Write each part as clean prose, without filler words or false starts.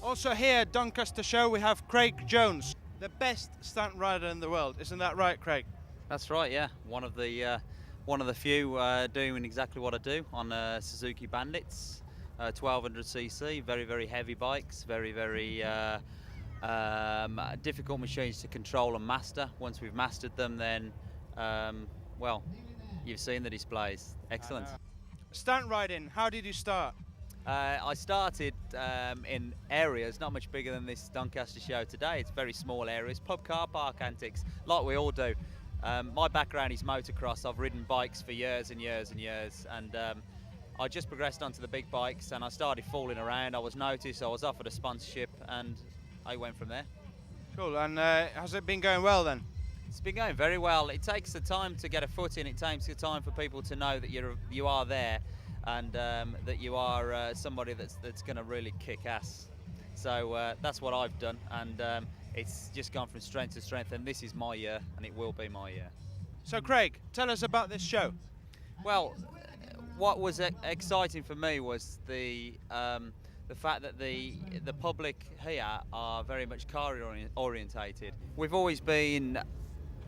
Also here at Doncaster Show we have Craig Jones, the best stunt rider in the world. Isn't that right, Craig? That's right, yeah. One of the few doing exactly what I do on Suzuki Bandits, 1200cc, very heavy bikes, very difficult machines to control and master. Once we've mastered them, then well, you've seen the displays. Excellent. Stunt riding, how did you start? I started in areas not much bigger than this Doncaster show today. It's very small areas, pub car park antics, like we all do. My background is motocross. I've ridden bikes for years and years and years, and I just progressed onto the big bikes and I started fooling around. I was noticed, I was offered a sponsorship, and I went from there. Cool, and has it been going well then? It's been going very well. It takes the time to get a foot in. It takes the time for people to know that you are there, and that you are somebody that's going to really kick ass. So that's what I've done, and it's just gone from strength to strength, and this is my year, and it will be my year. So Craig, tell us about this show. Well, what was exciting for me was the fact that the public here are very much car orientated. We've always been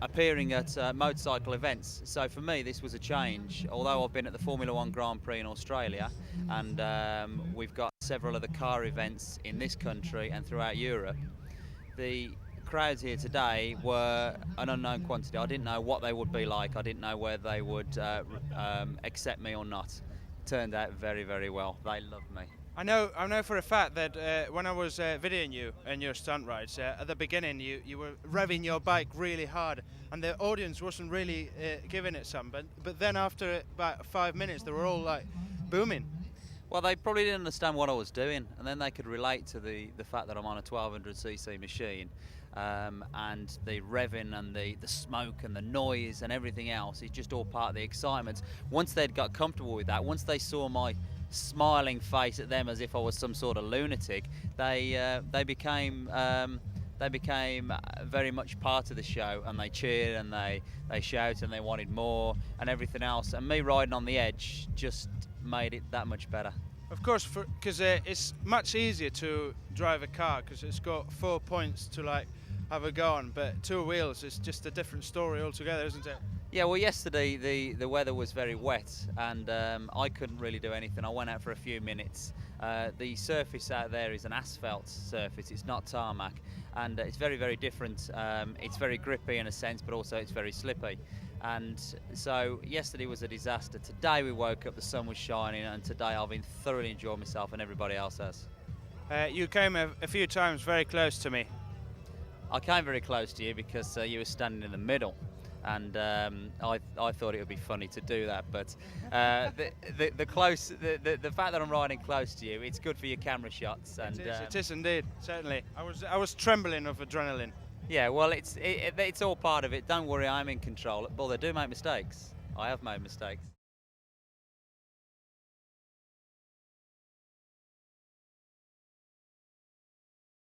appearing at motorcycle events, so for me this was a change. Although I've been at the Formula 1 Grand Prix in Australia, and we've got several other car events in this country and throughout Europe, the crowds here today were an unknown quantity. I didn't know what they would be like. I didn't know whether they would accept me or not. It turned out very well. They loved me. I know for a fact that when I was videoing you and your stunt rides, at the beginning you were revving your bike really hard and the audience wasn't really giving it some, but then after about 5 minutes they were all like booming. Well, they probably didn't understand what I was doing, and then they could relate to the fact that I'm on a 1200cc machine, and the revving and the smoke and the noise and everything else is just all part of the excitement. Once they'd got comfortable with that, once they saw my smiling face at them as if I was some sort of lunatic, they became very much part of the show, and they cheered and they shouted and they wanted more and everything else. And me riding on the edge just made it that much better. Of course, because it's much easier to drive a car because it's got 4 points to like have a go on, but two wheels is just a different story altogether, isn't it? Yeah, well, yesterday the weather was very wet, and I couldn't really do anything. I went out for a few minutes. The surface out there is an asphalt surface, it's not tarmac, and it's very different. It's very grippy in a sense, but also it's very slippy. And so yesterday was a disaster. Today we woke up, the sun was shining, and today I've been thoroughly enjoying myself, and everybody else has. You came a few times very close to me. I came very close to you because you were standing in the middle, and I thought it would be funny to do that, but the fact that I'm riding close to you, it's good for your camera shots. And it is indeed, certainly. I was trembling of adrenaline. Yeah, well, it's all part of it. Don't worry, I'm in control. Although I do make mistakes. I have made mistakes.